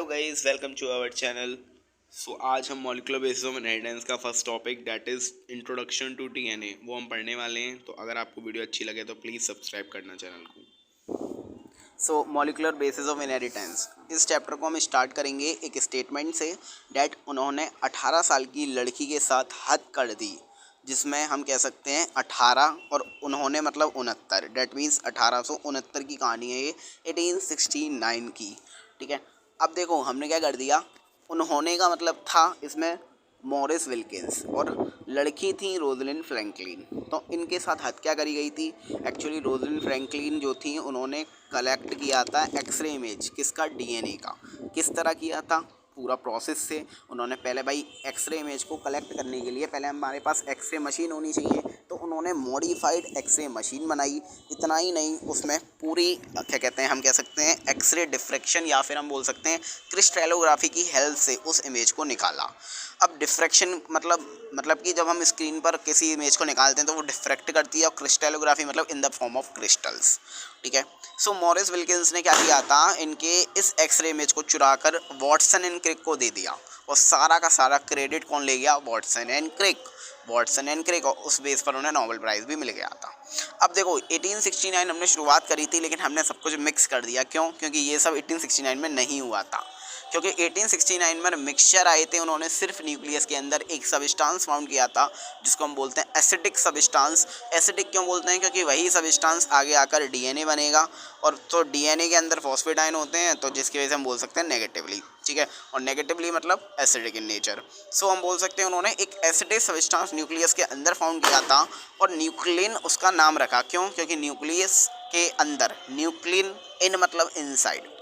Guys, welcome to our channel. आज हम molecular basis of inheritance का first topic that is introduction to DNA वो हम पढ़ने वाले हैं। तो अगर आपको वीडियो अच्छी लगे तो प्लीज़ सब्सक्राइब करना चैनल को। मॉलिक्यूलर बेसिस ऑफ इनहेरिटेंस, इस चैप्टर को हम स्टार्ट करेंगे एक स्टेटमेंट से डैट उन्होंने 18 साल की लड़की के साथ हद कर दी, जिसमें हम कह सकते हैं 18 और उन्होंने मतलब 69, डैट मीन्स 1869 की कहानी है ये 1869 की। ठीक है, अब देखो हमने क्या कर दिया, उन्होंने का मतलब था इसमें मॉरिस विल्किंस और लड़की थी रोजलिन फ्रैंकलिन। तो इनके साथ हद क्या करी गई थी, एक्चुअली रोजलिन फ्रैंकलिन जो थी उन्होंने कलेक्ट किया था एक्सरे इमेज किसका, डीएनए का। किस तरह किया था, पूरा प्रोसेस से उन्होंने पहले भाई एक्सरे इमेज को कलेक्ट करने के लिए पहले हमारे पास एक्सरे मशीन होनी चाहिए, तो उन्होंने मॉडिफाइड एक्सरे मशीन बनाई। इतना ही नहीं, उसमें पूरी क्या कहते हैं, हम कह सकते हैं एक्सरे डिफ्रैक्शन या फिर हम बोल सकते हैं क्रिस्टलोग्राफी की हेल्प से उस इमेज को निकाला। अब डिफ्रैक्शन मतलब कि जब हम स्क्रीन पर किसी इमेज को निकालते हैं तो वो डिफ्रैक्ट करती है, और क्रिस्टलोग्राफी मतलब in the form of crystals. ठीक है, सो मॉरिस विल्किंस ने क्या किया था, इनके इस एक्सरे इमेज को चुराकर वॉटसन एंड क्रिक को दे दिया, और सारा का सारा क्रेडिट कौन ले गया, वॉटसन एंड क्रिक। और उस बेस पर उन्हें नोबेल प्राइज़ भी मिल गया था। अब देखो 1869 हमने शुरुआत करी थी, लेकिन हमने सब कुछ मिक्स कर दिया। क्यों? क्योंकि ये सब 1869 में नहीं हुआ था, क्योंकि 1869 में मिक्सचर आए थे। उन्होंने सिर्फ न्यूक्लियस के अंदर एक सबस्टांस फाउंड किया था जिसको हम बोलते हैं एसिडिक सबस्टांस। एसिडिक क्यों बोलते हैं? क्योंकि वही सबस्टांस आगे आकर डीएनए बनेगा, और तो डीएनए के अंदर फॉस्फेट आयन होते हैं, तो जिसकी वजह से हम बोल सकते हैं नेगेटिवली। ठीक है, और नेगेटिवली मतलब एसिडिक इन नेचर। सो हम बोल सकते हैं उन्होंने एक एसिडिक सबस्टांस न्यूक्लियस के अंदर फाउंड किया था, और न्यूक्लिन उसका नाम रखा। क्यों? क्योंकि न्यूक्लियस के अंदर, न्यूक्लिन इन मतलब इनसाइड।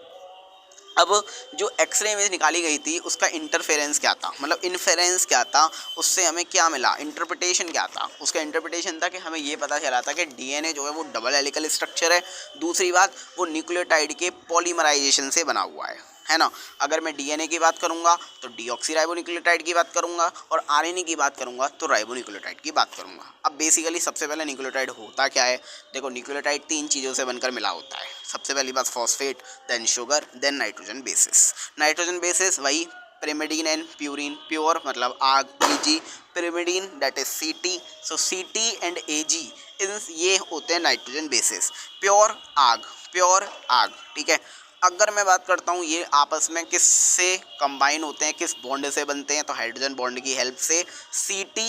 अब जो एक्सरे इमेज निकाली गई थी उसका इंटरफेरेंस क्या था, मतलब इन्फेरेंस क्या था, उससे हमें क्या मिला, इंटरप्रिटेशन क्या था। उसका इंटरप्रिटेशन था कि हमें ये पता चला था कि डीएनए जो है वो डबल हेलिकल स्ट्रक्चर है। दूसरी बात, वो न्यूक्लियोटाइड के पॉलीमराइजेशन से बना हुआ है ना। अगर मैं डीएनए की बात करूंगा तो डीऑक्सीराइबोन्यूक्लियोटाइड की बात करूंगा, और आरएनए की बात करूंगा तो राइबोन्यूक्लियोटाइड की बात करूंगा। अब बेसिकली सबसे पहले न्यूक्लियोटाइड होता क्या है, देखो न्यूक्लियोटाइड 3 चीज़ों से बनकर मिला होता है। सबसे पहली बात phosphate, then sugar, then nitrogen basis. Nitrogen basis वही pyrimidine एंड प्यूरिन, प्योर मतलब आग, Ag, pyrimidine that is Ct। So Ct and Ag इन ये होते हैं नाइट्रोजन बेसिस, प्योर आग। ठीक है, अगर मैं बात करता हूँ ये आपस में किससे कंबाइन होते हैं, किस बॉन्ड से बनते हैं, तो हाइड्रोजन बॉन्ड की हेल्प से Ct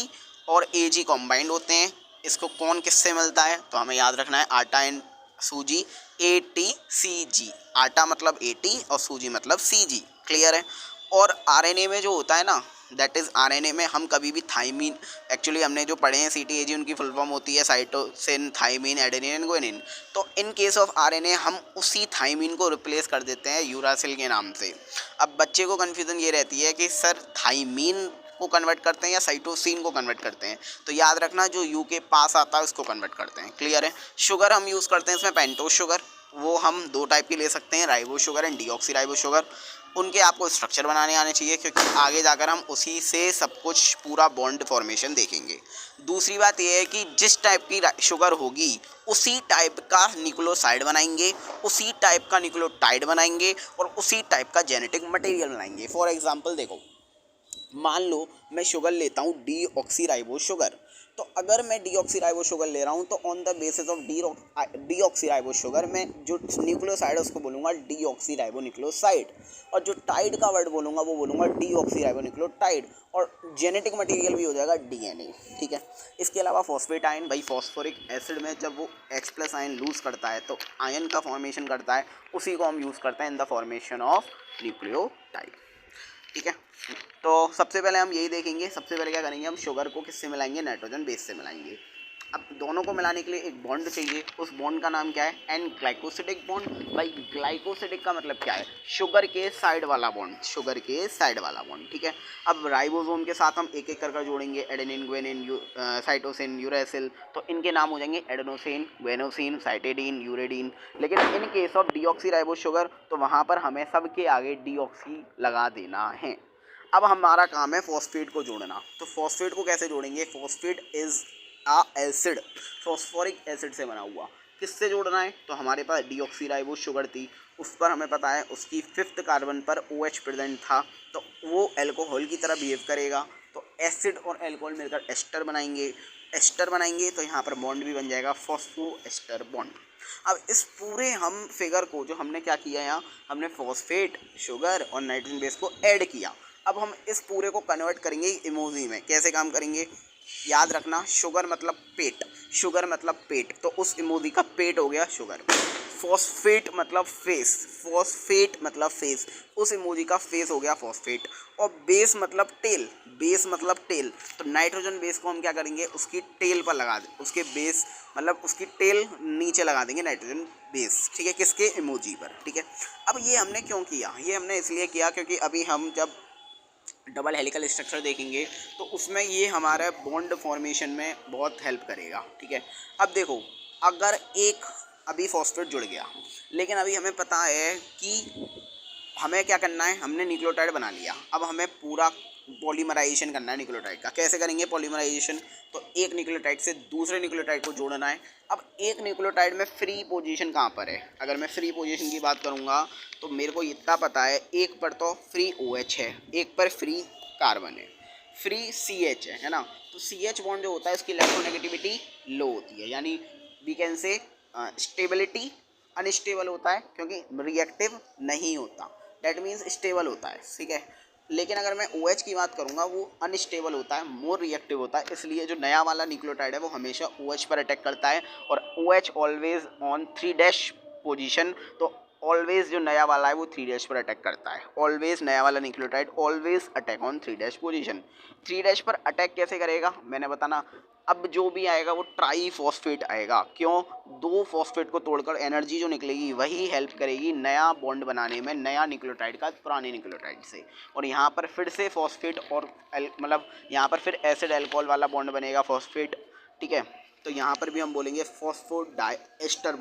और Ag कंबाइंड होते हैं। इसको कौन किससे मिलता है, तो हमें याद रखना है आटा एंड सूजी, ATCG। आटा मतलब AT और सूजी मतलब CG। क्लियर है। और आरएनए में जो होता है ना, दैट इज़ आरएनए में हम कभी भी थाइमीन, एक्चुअली हमने जो पढ़े हैं CTAG उनकी फुल फॉर्म होती है cytosine, thymine, adenine and guanine. तो इन केस ऑफ आरएनए हम उसी थाइमीन को रिप्लेस कर देते हैं यूरासिल के नाम से। अब बच्चे को कन्फ्यूज़न ये रहती है कि सर थाइमीन को कन्वर्ट करते हैं या साइटोसिन को कन्वर्ट करते हैं, तो याद रखना जो यू के पास आता है उसको कन्वर्ट करते हैं। क्लियर है। शुगर हम यूज़ करते हैं इसमें पेंटोज शुगर, वो हम 2 टाइप की ले सकते हैं, ribo sugar and deoxy ribo sugar. उनके आपको स्ट्रक्चर बनाने आने चाहिए, क्योंकि आगे जाकर हम उसी से सब कुछ पूरा बॉन्ड फॉर्मेशन देखेंगे। दूसरी बात यह है कि जिस टाइप की शुगर होगी उसी टाइप का न्यूक्लियोसाइड बनाएंगे, उसी टाइप का न्यूक्लियोटाइड बनाएंगे, और उसी टाइप का जेनेटिक मटेरियल बनाएंगे। फॉर एग्जांपल देखो, मान लो मैं शुगर लेता हूँ डीऑक्सीराइबो शुगर, तो अगर मैं डीऑक्सीराइबो शुगर ले रहा हूँ तो on the basis of deoxyribo sugar मैं जो न्यूक्लियोसाइड है उसको बोलूँगा डीऑक्सीराइबो न्यूक्लियोसाइड, और जो टाइड का वर्ड बोलूँगा वो बोलूँगा डीऑक्सीराइबो न्यूक्लियोटाइड, और जेनेटिक मटेरियल भी हो जाएगा डीएनए। ठीक है। इसके अलावा फॉस्फेट आयन, भाई फॉस्फोरिक एसिड में जब वो H+ आयन लूज़ करता है तो आयन का फॉर्मेशन करता है, उसी को हम यूज़ करते हैं in the formation of nucleotide. ठीक है, तो सबसे पहले हम यही देखेंगे, सबसे पहले क्या करेंगे, हम शुगर को किससे मिलाएंगे, नाइट्रोजन बेस से मिलाएंगे। अब दोनों को मिलाने के लिए एक बॉन्ड चाहिए, उस बॉन्ड का नाम क्या है, एन ग्लाइकोसिडिक बॉन्ड। भाई ग्लाइकोसिडिक का मतलब क्या है, शुगर के साइड वाला बॉन्ड, शुगर के साइड वाला बॉन्ड। ठीक है, अब राइबोसोम के साथ हम एक एक कर जोड़ेंगे, एडेनिन, ग्वानिन, साइटोसिन, यूरेसिल, तो इनके नाम हो जाएंगे एडेनोसिन, ग्वानोसिन, साइटेडीन, यूरेडीन। लेकिन in case of deoxyribo sugar तो वहाँ पर हमें सबके आगे डीऑक्सी लगा देना है। अब हमारा काम है फॉस्फेट को जोड़ना, तो फॉस्फेट को कैसे जोड़ेंगे, phosphate is a acid, phosphoric acid से बना हुआ। किससे जोड़ना है, तो हमारे पास डीऑक्सीराइबो शुगर थी, उस पर हमें पता है उसकी 5th कार्बन पर OH प्रेजेंट था, तो वो अल्कोहल की तरह बिहेव करेगा। तो एसिड और अल्कोहल मिलकर एस्टर बनाएंगे तो यहाँ पर बॉन्ड भी बन जाएगा फॉस्फो एस्टर बॉन्ड। अब इस पूरे हम फिगर को जो हमने क्या किया, यहाँ हमने फॉस्फेट, शुगर और नाइट्रोजन बेस को ऐड किया। अब हम इस पूरे को कन्वर्ट करेंगे इमोजी में। कैसे काम करेंगे, याद रखना, शुगर मतलब पेट, तो उस इमोजी का पेट हो गया शुगर। फॉस्फेट मतलब फेस, उस इमोजी का फेस हो गया फॉस्फेट। और बेस मतलब टेल, तो नाइट्रोजन बेस को हम क्या करेंगे, उसकी टेल पर लगा दें, उसके बेस मतलब उसकी टेल नीचे लगा देंगे नाइट्रोजन बेस, ठीक है, किसके, इमोजी पर, ठीक है। अब ये हमने क्यों किया, ये हमने इसलिए किया क्योंकि अभी हम जब डबल हेलिकल स्ट्रक्चर देखेंगे तो उसमें ये हमारे बॉन्ड फॉर्मेशन में बहुत हेल्प करेगा, ठीक है। अब देखो, अगर एक अभी फॉस्फेट जुड़ गया, लेकिन अभी हमें पता है कि हमें क्या करना है, हमने न्यूक्लियोटाइड बना लिया, अब हमें पूरा पॉलीमराइजेशन करना है न्यूक्लियोटाइड का। कैसे करेंगे पॉलीमराइजेशन, तो एक न्यूक्लियोटाइड से दूसरे न्यूक्लियोटाइड को जोड़ना है। अब एक न्यूक्लियोटाइड में फ्री पोजीशन कहाँ पर है, अगर मैं फ्री पोजीशन की बात करूँगा तो मेरे को इतना पता है, एक पर तो फ्री OH है, एक पर फ्री कार्बन है, फ्री CH है ना। तो CH बॉन्ड जो होता है उसकी इलेक्ट्रोनेगेटिविटी लो होती है, यानी we can say stability unstable होता है क्योंकि रिएक्टिव नहीं होता, डेट मीन्स स्टेबल होता है, ठीक है। लेकिन अगर मैं OH की बात करूँगा वो अनस्टेबल होता है, मोर रिएक्टिव होता है, इसलिए जो नया वाला न्यूक्लियोटाइड है वो हमेशा OH पर अटैक करता है और OH ऑलवेज ऑन 3' पोजीशन। तो ऑलवेज जो नया वाला है वो 3' पर अटैक करता है, ऑलवेज नया वाला nucleotide always attack on 3' position. 3' पर अटैक कैसे करेगा मैंने बताना। अब जो भी आएगा वो ट्राई फॉस्फेट आएगा, क्यों, 2 फॉस्फेट को तोड़कर एनर्जी जो निकलेगी वही हेल्प करेगी नया बॉन्ड बनाने में, नया न्यूक्लियोटाइड का पुराने न्यूक्लियोटाइड से। और यहाँ पर फिर से फॉस्फेट और मतलब यहाँ पर फिर एसिड अल्कोहल वाला बॉन्ड बनेगा फॉस्फेट, ठीक है। तो यहाँ पर भी हम बोलेंगे फॉस्फोडाइएस्टर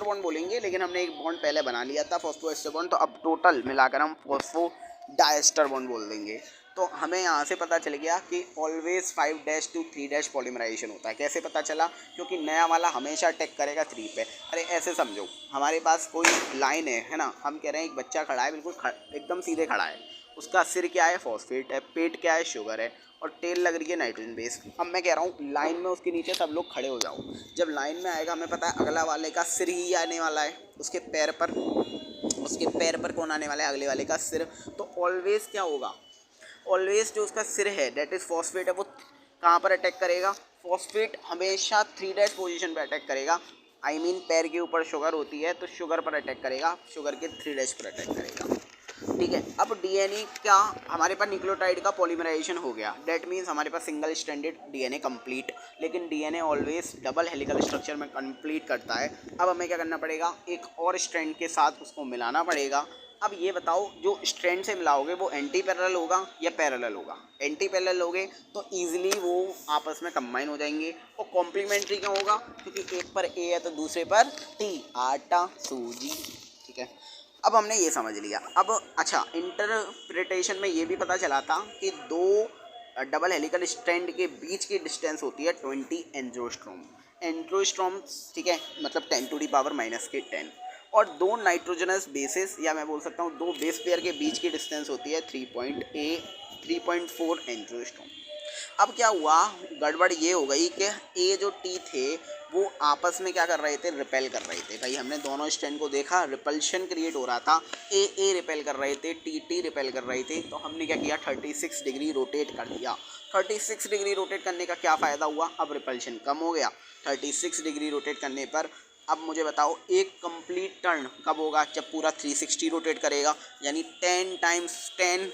बॉन्ड बोलेंगे, लेकिन हमने एक बॉन्ड पहले बना लिया था फॉस्फोएस्टर बॉन्ड, तो अब टोटल मिलाकर हम फॉस्फोडाइएस्टर बॉन्ड बोल देंगे। तो हमें यहाँ से पता चल गया कि ऑलवेज 5' to 3' पॉलीमराइजेशन होता है। कैसे पता चला, क्योंकि नया वाला हमेशा अटैक करेगा 3 पे। अरे ऐसे समझो, हमारे पास कोई लाइन है ना, हम कह रहे हैं एक बच्चा खड़ा है, बिल्कुल एकदम सीधे खड़ा है, उसका सिर क्या है, फॉस्फेट है, पेट क्या है, शुगर है, और टेल लग रही है नाइट्रोजन बेस। अब मैं कह रहा हूँ लाइन में उसके नीचे सब लोग खड़े हो जाओ, जब लाइन में आएगा हमें पता है अगला वाले का सिर ही आने वाला है, उसके पैर पर कौन आने वाला है, अगले वाले का सिर। तो ऑलवेज क्या होगा, ऑलवेज जो उसका सिर है डेट इज़ फॉस्फेट है, वो कहाँ पर अटैक करेगा, फॉस्फेट हमेशा 3' पोजीशन पर अटैक करेगा। आई मीन पैर के ऊपर शुगर होती है तो शुगर पर अटैक करेगा, शुगर के 3' पर अटैक करेगा, ठीक है। अब DNA का हमारे पास न्यूक्लियोटाइड का पॉलीमराइजेशन हो गया, डेट मीन्स हमारे पास सिंगल स्ट्रैंडेड DNA कंप्लीट, लेकिन DNA always double helical structure में कंप्लीट करता है। अब हमें क्या करना पड़ेगा, एक और स्ट्रैंड के साथ उसको मिलाना पड़ेगा। अब ये बताओ, जो स्ट्रैंड से मिलाओगे वो एंटी पैरेलल होगा या पैरेलल होगा, एंटी पैरेलल होगे तो ईजिली वो आपस में कंबाइन हो जाएंगे। और कॉम्प्लीमेंट्री क्यों होगा, क्योंकि एक पर A है तो दूसरे पर T, आटा सूजी, ठीक है। अब हमने ये समझ लिया। अब अच्छा, इंटरप्रिटेशन में ये भी पता चला था कि 2 डबल हेलिकल स्ट्रैंड के बीच की डिस्टेंस होती है 20 एंट्रोस्ट्रॉम, ठीक है, मतलब 10⁻⁻10। और 2 नाइट्रोजनस बेसिस, या मैं बोल सकता हूँ 2 बेस पेयर के बीच की डिस्टेंस होती है 3.4 एंट्रोस्ट्रॉम। अब क्या हुआ, गड़बड़ ये हो गई कि ए जो टी थे वो आपस में क्या कर रहे थे, रिपेल कर रहे थे। भाई हमने दोनों स्ट्रैंड को देखा, रिपल्शन क्रिएट हो रहा था, ए रिपेल कर रहे थे, टी रिपेल कर रहे थे। तो हमने क्या किया, 36 डिग्री रोटेट कर दिया। 36 डिग्री रोटेट करने का क्या फ़ायदा हुआ, अब रिपल्शन कम हो गया 36 डिग्री रोटेट करने पर। अब मुझे बताओ, एक कंप्लीट टर्न कब होगा, जब पूरा 360 रोटेट करेगा, यानी 10 × 10,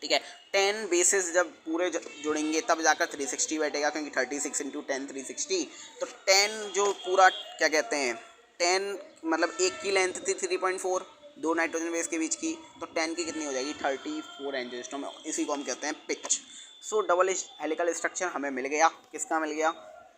ठीक है, 10 बेसिस जब पूरे जुड़ेंगे तब जाकर 360 बैठेगा, क्योंकि 36 × 10 360। तो 10 जो पूरा क्या कहते हैं, 10 मतलब एक की लेंथ थी 3.4 2 नाइट्रोजन बेस के बीच की, तो 10 की कितनी हो जाएगी, 34 एंजियोस्पर्म। इसी को हम कहते हैं पिच। सो डबल हेलिकल स्ट्रक्चर हमें मिल गया, किसका मिल गया,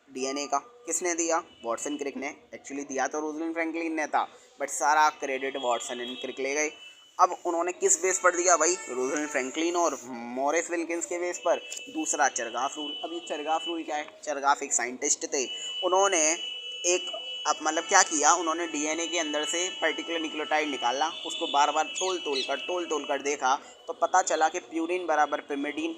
DNA का। किसने दिया, वॉटसन क्रिक ने। एक्चुअली दिया तो रोजलिन फ्रैंकलिन ने था, बट सारा क्रेडिट वॉटसन एंड क्रिक ले गए। अब उन्होंने किस बेस पर दिया भाई, रोजलिन फ्रैंकलिन और मॉरिस विल्किंस के बेस पर। दूसरा चरगाफ रूल। अब ये चरगाफ रूल क्या है, चरगाफ एक साइंटिस्ट थे, उन्होंने एक अब मतलब क्या किया उन्होंने, डीएनए के अंदर से पर्टिकुलर न्यूक्लियोटाइड निकाला, उसको बार बार तोल कर देखा, तो पता चला कि प्यूरिन बराबर पिरिमिडीन,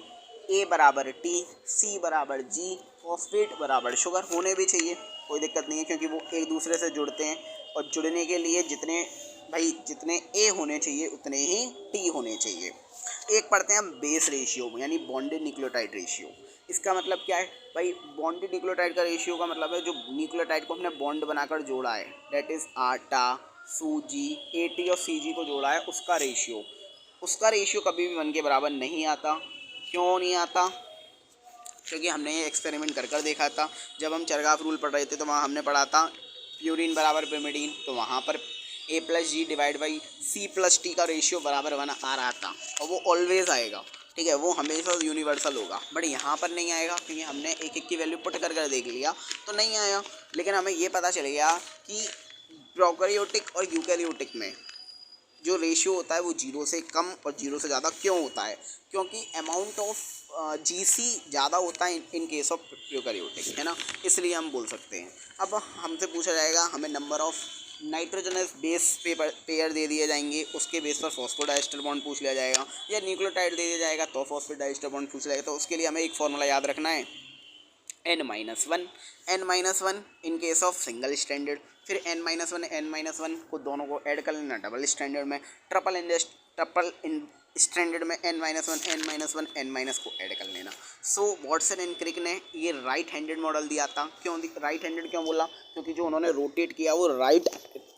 ए बराबर टी, सी बराबर जी, फॉस्फेट बराबर शुगर। होने भी चाहिए, कोई दिक्कत नहीं है, क्योंकि वो एक दूसरे से जुड़ते हैं, और जुड़ने के लिए जितने ए होने चाहिए उतने ही टी होने चाहिए। एक पढ़ते हैं हम बेस रेशियो, यानी बॉन्डेड न्यूक्लियोटाइड रेशियो। इसका मतलब क्या है भाई? बॉन्डेड न्यूक्लियोटाइड का रेशियो का मतलब है जो न्यूक्लियोटाइड को हमने बॉन्ड बनाकर जोड़ा है, दैट इज़ आटा, सूजी, एटी और सीजी को जोड़ा है, उसका रेशियो। उसका रेशियो कभी भी 1 के बराबर नहीं आता। क्यों नहीं आता? क्योंकि हमने ये एक्सपेरिमेंट कर देखा था। जब हम चरगाफ रूल पढ़ रहे थे तो वहाँ हमने पढ़ा था प्यूरिन बराबर पिरिमिडीन, तो वहाँ पर A plus G divide by C plus T का रेशियो बराबर 1 आ रहा था, और वो ऑलवेज़ आएगा, ठीक है, वो हमेशा यूनिवर्सल होगा। बट यहाँ पर नहीं आएगा, क्योंकि हमने एक की वैल्यू पुट कर देख लिया तो नहीं आया। लेकिन हमें ये पता चल गया कि प्रोकैरियोटिक और यूकैरियोटिक में जो रेशियो होता है वो 0 से कम और 0 से ज़्यादा क्यों होता है? क्योंकि अमाउंट ऑफ जीसी ज़्यादा होता है इन केस ऑफ प्रोकैरियोटिक, है ना, इसलिए हम बोल सकते हैं। अब हमसे पूछा जाएगा, हमें number of nitrogenous base pair दे दिए जाएंगे, उसके बेस पर फॉस्फोडाइस्टर बॉन्ड पूछ लिया जाएगा, या न्यूक्लियोटाइड दे दिया जाएगा तो फॉस्फोडाइस्टर बॉन्ड पूछ लिया जाएगा। तो उसके लिए हमें एक फॉर्मूला याद रखना है, n-1 in case of single standard, फिर n-1 को दोनों को ऐड कर लेना डबल स्टैंडर्ड में, ट्रिपल स्टैंडर्ड में n-1 को ऐड कर लेना। सो वॉटसन एंड क्रिक ने ये राइट हैंडेड मॉडल दिया था। क्यों राइट हैंडेड क्यों बोला? क्योंकि जो उन्होंने रोटेट किया वो राइट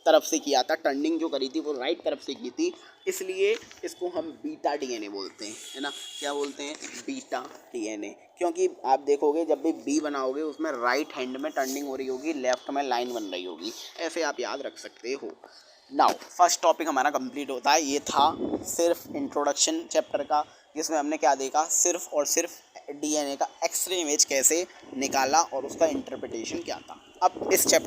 तरफ से किया था, टर्निंग जो करी थी वो राइट तरफ से की थी, इसलिए इसको हम बीटा डीएनए बोलते हैं, है ना। क्या बोलते हैं? Beta DNA. क्योंकि आप देखोगे जब भी बी बनाओगे उसमें राइट हैंड में टर्निंग हो रही होगी, लेफ्ट में लाइन बन रही होगी, ऐसे आप याद रख सकते हो। नाउ फर्स्ट टॉपिक हमारा कंप्लीट होता है। ये था सिर्फ इंट्रोडक्शन चैप्टर का, जिसमें हमने क्या देखा, सिर्फ और सिर्फ डीएनए का एक्सरे इमेज कैसे निकाला और उसका इंटरप्रिटेशन क्या था। अब इस चैप्टर